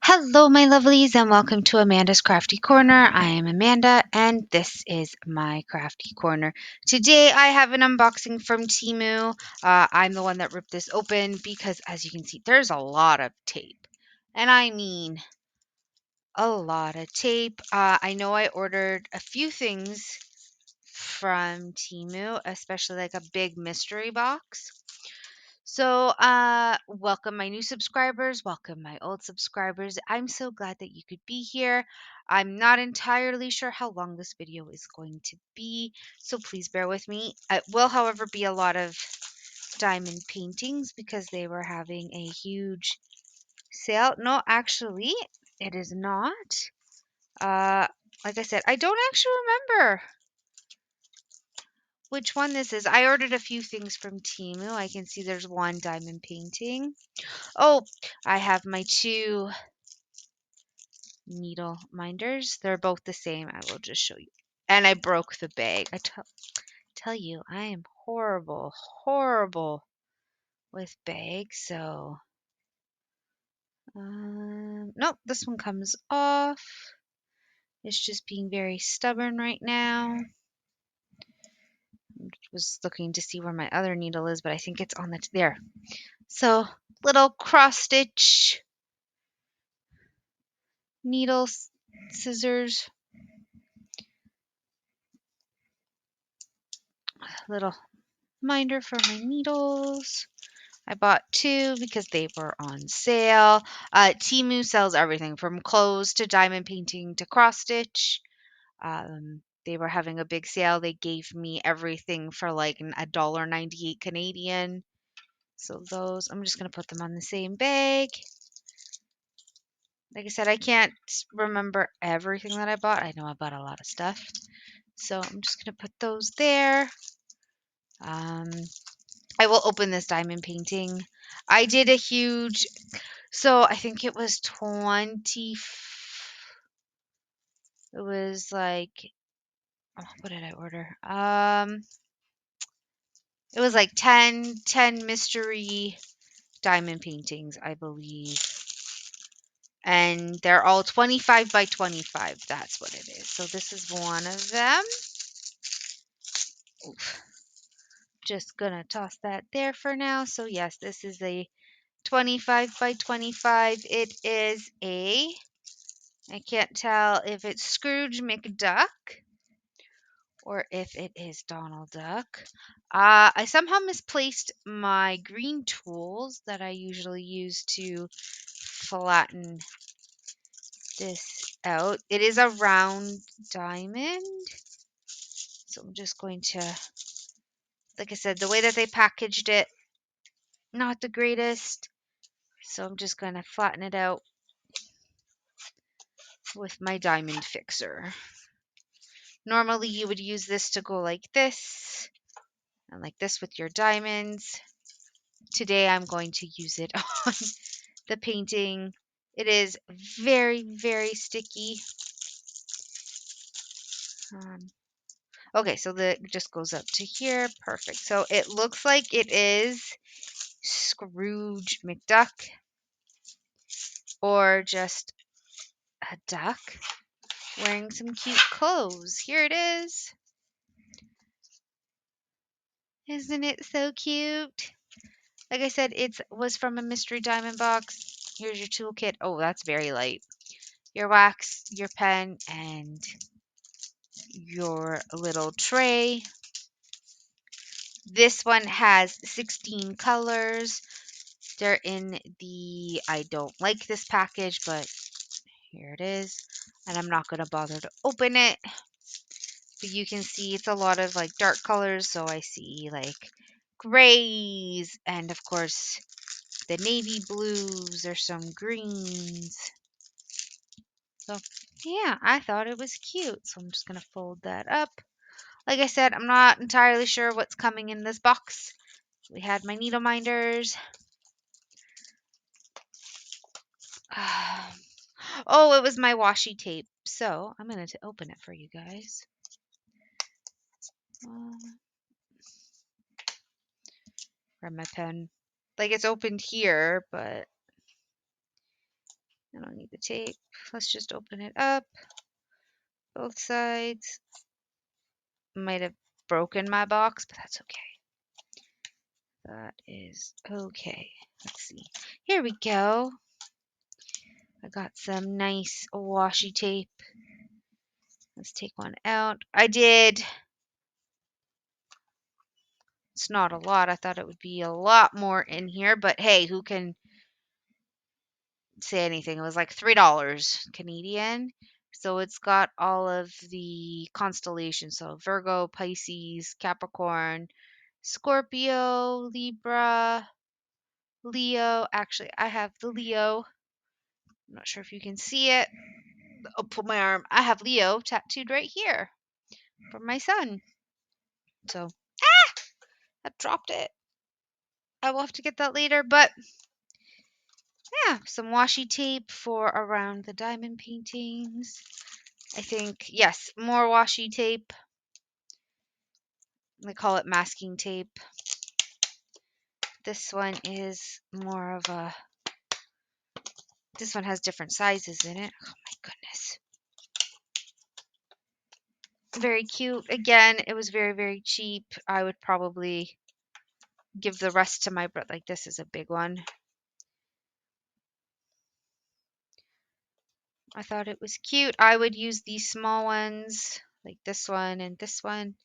Hello, my lovelies, and welcome to Amanda's Crafty Corner. I am Amanda, and this is my Crafty Corner. Today, I have an unboxing from Temu. I'm the one that ripped this open because, as you can see, there's a lot of tape. And I mean, a lot of tape. I know I ordered a few things from Temu, especially like a big mystery box. So, welcome my new subscribers, welcome my old subscribers. I'm so glad that you could be here. I'm not entirely sure how long this video is going to be, so please bear with me. It will, however, be a lot of diamond paintings because they were having a huge sale. No, actually, it is not. Uh, like I said, I don't actually remember which one this is. I ordered a few things from Temu. I can see there's one diamond painting. Oh, I have my two needle minders. They're both the same. I will just show you. And I broke the bag. I tell you, I am horrible, horrible with bags. So, nope, this one comes off. It's just being very stubborn right now. I was looking to see where my other needle is, but I think it's on the there. So, little cross stitch needle scissors, little minder for my needles. I bought two because they were on sale. Temu sells everything from clothes to diamond painting to cross stitch. They were having a big sale. They gave me everything for like $1.98 Canadian. So those, I'm just going to put them on the same bag. Like I said, I can't remember everything that I bought. I know I bought a lot of stuff. So I'm just going to put those there. I will open this diamond painting. I did a huge, so I think it was 20, it was like, oh, what did I order? It was like 10 mystery diamond paintings, I believe. And they're all 25 by 25. That's what it is. So this is one of them. Oof. Just gonna toss that there for now. So yes, this is a 25 by 25. It is I can't tell if it's Scrooge McDuck or if it is Donald Duck. I somehow misplaced my green tools that I usually use to flatten this out. It is a round diamond. So I'm just going to, like I said, the way that they packaged it, not the greatest. So I'm just going to flatten it out with my diamond fixer. Normally you would use this to go like this and like this with your diamonds. Today I'm going to use it on the painting. It is very, very sticky. Okay, so it just goes up to here. Perfect. So it looks like it is Scrooge McDuck or just a duck wearing some cute clothes. Here it is. Isn't it so cute? Like I said, it was from a mystery diamond box. Here's your toolkit. Oh, that's very light. Your wax, your pen, and your little tray. This one has 16 colors. They're in the, I don't like this package, but here it is. And I'm not going to bother to open it. But you can see it's a lot of like dark colors. So I see like grays and of course the navy blues. There's some greens. So yeah, I thought it was cute. So I'm just going to fold that up. Like I said, I'm not entirely sure what's coming in this box. We had my needle minders. Oh, it was my washi tape. So I'm going to open it for you guys. Grab my pen. Like it's opened here, but I don't need the tape. Let's just open it up. Both sides. Might have broken my box, but that's okay. That is okay. Let's see. Here we go. I got some nice washi tape. Let's take one out. It's not a lot. I thought it would be a lot more in here, but hey, who can say anything? It was like $3 Canadian. So it's got all of the constellations. So Virgo, Pisces, Capricorn, Scorpio, Libra, Leo. Actually, I have the Leo. I'm not sure if you can see it. I'll put my arm. I have Leo tattooed right here for my son. So, I dropped it. I will have to get that later, but yeah, some washi tape for around the diamond paintings. I think, yes, more washi tape. They call it masking tape. This one is more of a, this one has different sizes in it. Oh my goodness. Very cute. Again, it was very, very cheap. I would probably give the rest to my brother. Like, this is a big one. I thought it was cute. I would use these small ones, like this one and this one.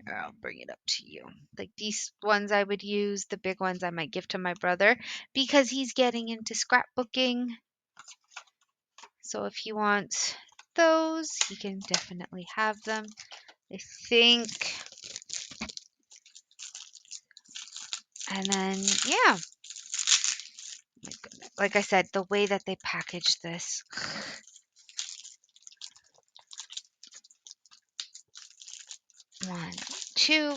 I'll bring it up to you. Like these ones I would use. The big ones I might give to my brother because he's getting into scrapbooking. So if he wants those, he can definitely have them. I think. And then, yeah. Like I said, the way that they package this. One, two,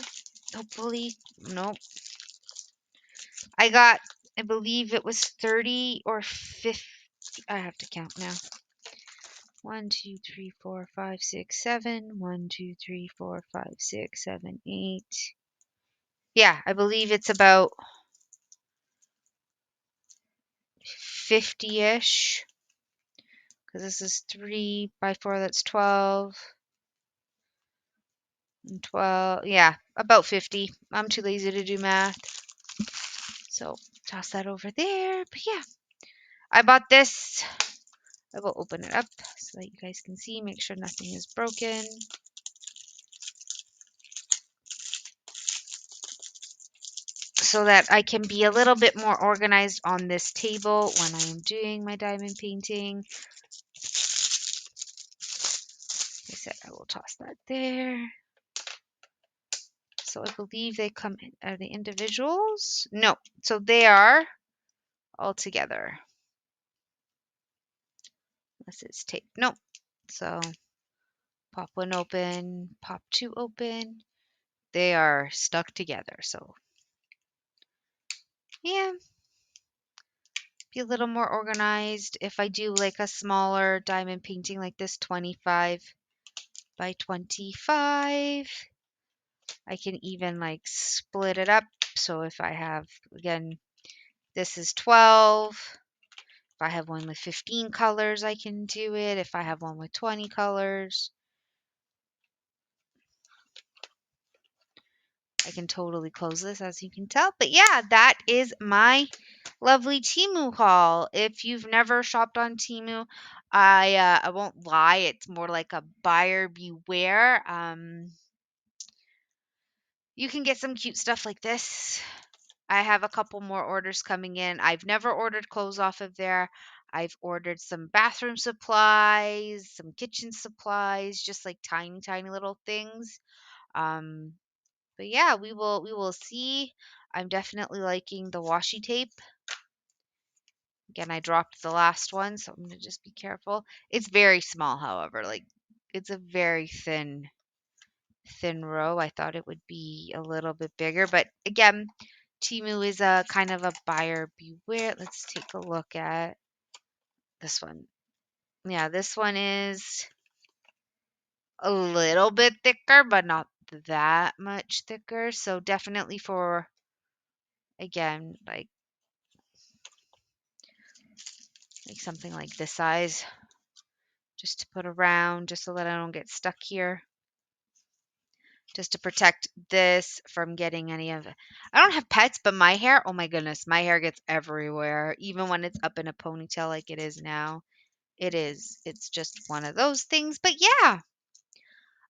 hopefully. Nope. I believe it was 30 or 50. I have to count now. 1, 2, 3, 4, 5, 6, 7. 1, 2, 3, 4, 5, 6, 7, 8. Yeah, I believe it's about 50-ish. Because this is 3 by 4, that's 12. And 12. Yeah, about 50. I'm too lazy to do math. So toss that over there. But yeah, I bought this. I will open it up so that you guys can see. Make sure nothing is broken. So that I can be a little bit more organized on this table when I am doing my diamond painting. Like I said, I will toss that there. So I believe they come in. Are they individuals? No. So they are all together. This is tape. Nope. So pop one open, pop two open. They are stuck together. So yeah, be a little more organized. If I do like a smaller diamond painting like this, 25 by 25, I can even like split it up. So if I have, again, this is 12. If I have one with 15 colors, I can do it. If I have one with 20 colors, I can totally close this, as you can tell. But yeah, that is my lovely Temu haul. If you've never shopped on Temu, I won't lie, it's more like a buyer beware. You can get some cute stuff like this. I have a couple more orders coming in. I've never ordered clothes off of there. I've ordered some bathroom supplies, some kitchen supplies, just like tiny, tiny little things. Um, but yeah, we will see. I'm definitely liking the washi tape. Again, I dropped the last one, so I'm gonna just be careful. It's very small, however, like it's a very thin row. I thought it would be a little bit bigger, but again, Temu is a kind of a buyer beware. Let's take a look at this one. Yeah, this one is a little bit thicker, but not that much thicker. So definitely for, again, like like something like this size, just to put around, just so that I don't get stuck here. Just to protect this from getting any of it. I don't have pets, but my hair, oh my goodness, my hair gets everywhere, even when it's up in a ponytail like it is now. It's just one of those things. But yeah,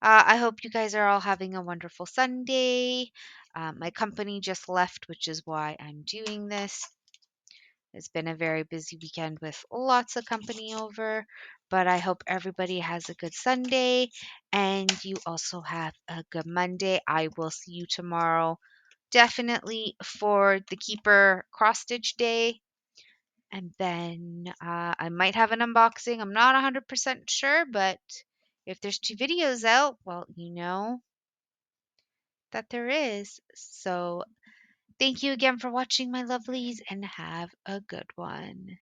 I hope you guys are all having a wonderful Sunday. My company just left, which is why I'm doing this. It's been a very busy weekend with lots of company over, but I hope everybody has a good Sunday and you also have a good Monday. I will see you tomorrow, definitely for the Keeper cross stitch day. And then I might have an unboxing. I'm not 100% sure, but if there's 2 videos out, well, you know that there is. So thank you again for watching, my lovelies, and have a good one.